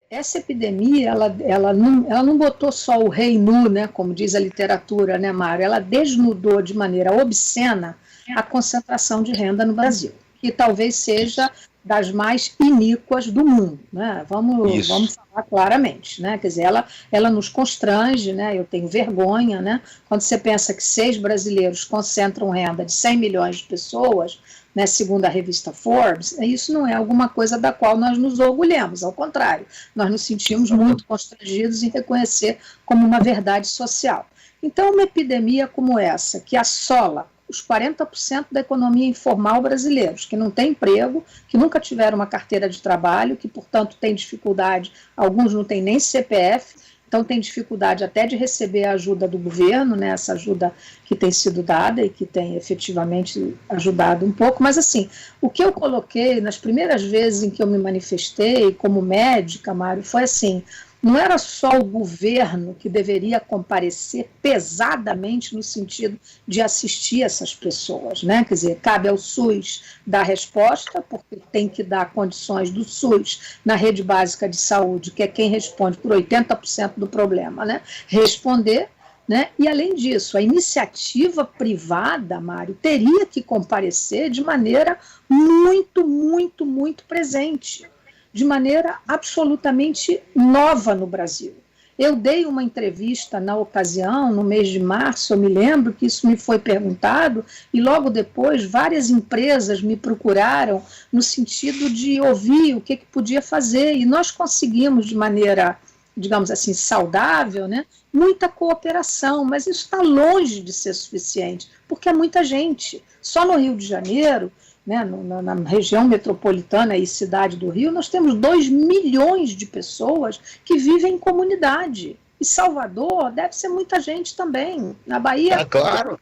essa epidemia, ela não botou só o rei nu, né, como diz a literatura, né, Mário? Ela desnudou de maneira obscena a concentração de renda no Brasil, que talvez seja das mais iníquas do mundo, né? Vamos Isso. falar claramente, né? Quer dizer, ela nos constrange, né? Eu tenho vergonha, né? Quando você pensa que 6 brasileiros concentram renda de 100 milhões de pessoas, né, segundo a revista Forbes, isso não é alguma coisa da qual nós nos orgulhamos, ao contrário, nós nos sentimos muito constrangidos em reconhecer como uma verdade social. Então, uma epidemia como essa, que assola os 40% da economia informal brasileiros, que não têm emprego, que nunca tiveram uma carteira de trabalho, que, portanto, têm dificuldade, alguns não têm nem CPF, então tem dificuldade até de receber a ajuda do governo, né, essa ajuda que tem sido dada e que tem efetivamente ajudado um pouco, mas assim, o que eu coloquei nas primeiras vezes em que eu me manifestei como médica, Mário, foi assim, não era só o governo que deveria comparecer pesadamente no sentido de assistir essas pessoas, né? Quer dizer, cabe ao SUS dar resposta, porque tem que dar condições do SUS na rede básica de saúde, que é quem responde por 80% do problema, né? Responder, né? E, além disso, a iniciativa privada, Mário, teria que comparecer de maneira muito, muito, muito presente, de maneira absolutamente nova no Brasil. Eu dei uma entrevista na ocasião, no mês de março, eu me lembro que isso me foi perguntado, e logo depois várias empresas me procuraram no sentido de ouvir o que podia fazer, e nós conseguimos de maneira, digamos assim, saudável, né, muita cooperação, mas isso está longe de ser suficiente, porque é muita gente. Só no Rio de Janeiro, né, na região metropolitana e cidade do Rio, nós temos 2 milhões de pessoas que vivem em comunidade. E Salvador deve ser muita gente também. Na Bahia, Claro.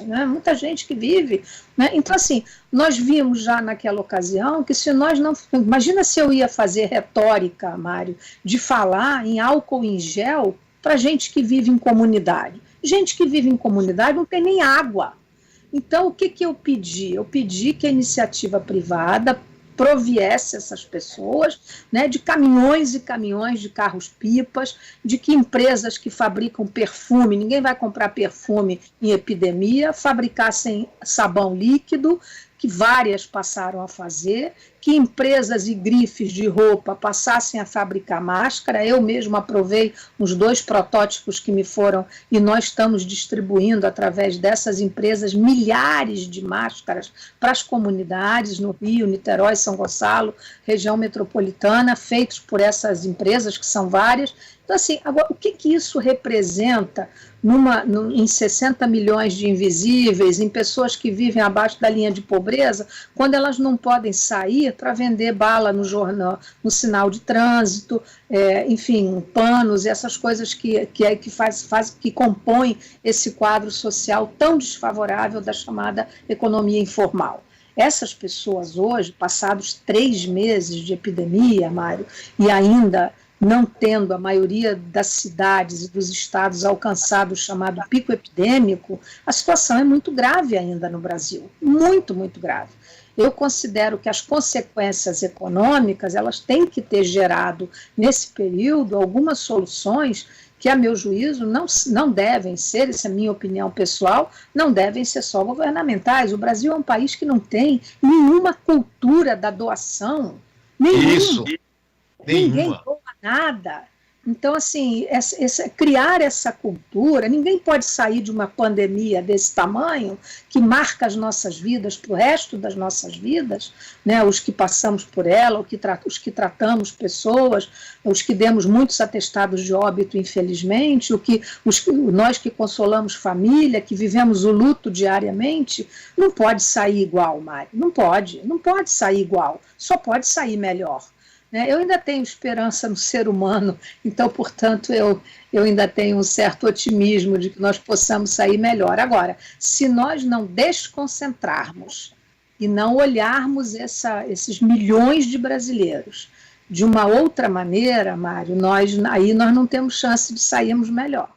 né, muita gente que vive. Né? Então, assim, nós vimos já naquela ocasião que se nós não... Imagina se eu ia fazer retórica, Mário, de falar em álcool em gel para gente que vive em comunidade. Gente que vive em comunidade não tem nem água. Então, o que eu pedi? Eu pedi que a iniciativa privada proviesse essas pessoas, né, de caminhões e caminhões de carros-pipas, de que empresas que fabricam perfume, ninguém vai comprar perfume em epidemia, fabricassem sabão líquido, que várias passaram a fazer, que empresas e grifes de roupa passassem a fabricar máscara. Eu mesmo aprovei uns 2 protótipos que me foram, e nós estamos distribuindo através dessas empresas milhares de máscaras para as comunidades no Rio, Niterói, São Gonçalo, região metropolitana, feitos por essas empresas, que são várias. Então, assim, agora, o que isso representa em 60 milhões de invisíveis, em pessoas que vivem abaixo da linha de pobreza, quando elas não podem sair para vender bala no jornal, no sinal de trânsito, enfim, panos, essas coisas que compõem esse quadro social tão desfavorável da chamada economia informal. Essas pessoas hoje, passados 3 meses de epidemia, Mário, e ainda não tendo a maioria das cidades e dos estados alcançado o chamado pico epidêmico, a situação é muito grave ainda no Brasil, muito, muito grave. Eu considero que as consequências econômicas, elas têm que ter gerado, nesse período, algumas soluções que, a meu juízo, não devem ser, essa é a minha opinião pessoal, não devem ser só governamentais. O Brasil é um país que não tem nenhuma cultura da doação, nenhuma. Isso. Ninguém doa nada. Então, assim, criar essa cultura, ninguém pode sair de uma pandemia desse tamanho, que marca as nossas vidas para o resto das nossas vidas, né, os que passamos por ela, os que tratamos pessoas, os que demos muitos atestados de óbito, infelizmente, nós que consolamos família, que vivemos o luto diariamente, não pode sair igual, Mário, não pode sair igual, só pode sair melhor. Eu ainda tenho esperança no ser humano, então, portanto, eu ainda tenho um certo otimismo de que nós possamos sair melhor. Agora, se nós não desconcentrarmos e não olharmos esses milhões de brasileiros de uma outra maneira, Mário, aí nós não temos chance de sairmos melhor.